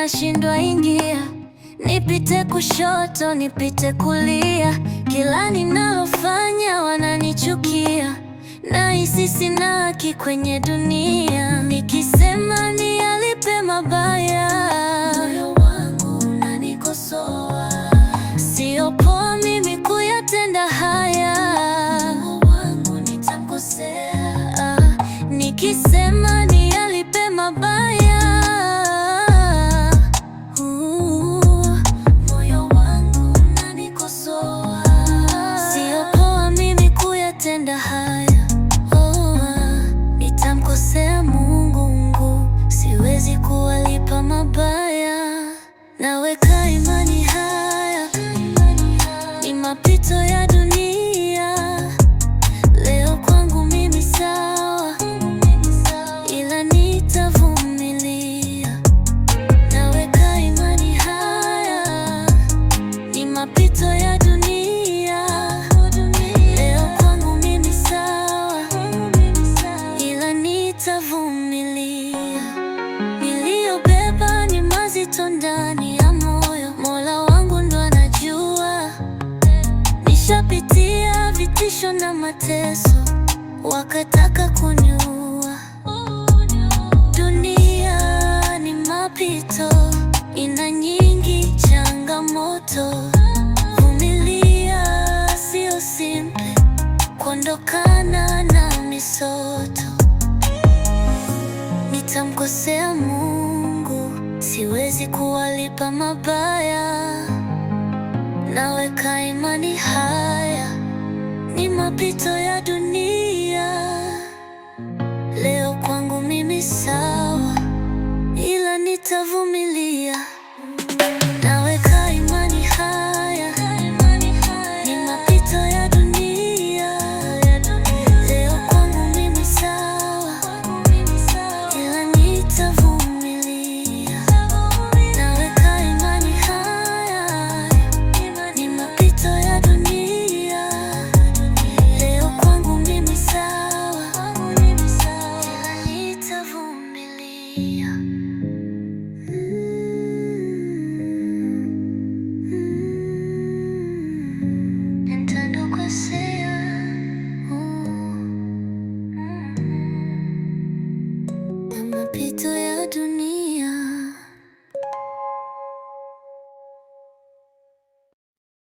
nashindwa ingia, nipite kushoto, nipite kulia, kila ninalofanya wananichukia, nahisi sina haki kwenye dunia. Nikisema niyalipe mabaya, moyo wangu unanikosoa. Sio poa mimi kuyatenda haya, moyo wangu nitamkosea. Nikisema niyalipe mabaya, moyo wangu unanikosoa. Sio poa mimi kuyatenda haya, nitamkosea Mungu, siwezi kuwalipa mabaya. Naweka imani haya ni mapito ya dunia. Leo kwangu mimi sawa, ila nitavumilia. Naweka imani haya ni mapito ya dunia. Leo kwangu mimi sawa, ila nitavumilia. Niliyobeba ni mazito ndani ya moyo, Mola wangu ndo anajua. Nishapitia vitisho na mateso, wakataka kuniua. Dunia ni mapito, ina nyingi changamoto. Vumilia, sio simple kuondokana na misoto. Nitamkosea Mungu, siwezi kuwalipa mabaya. Naweka imani haya ni mapito ya dunia. Leo kwangu mimi sawa, ila nitavumilia.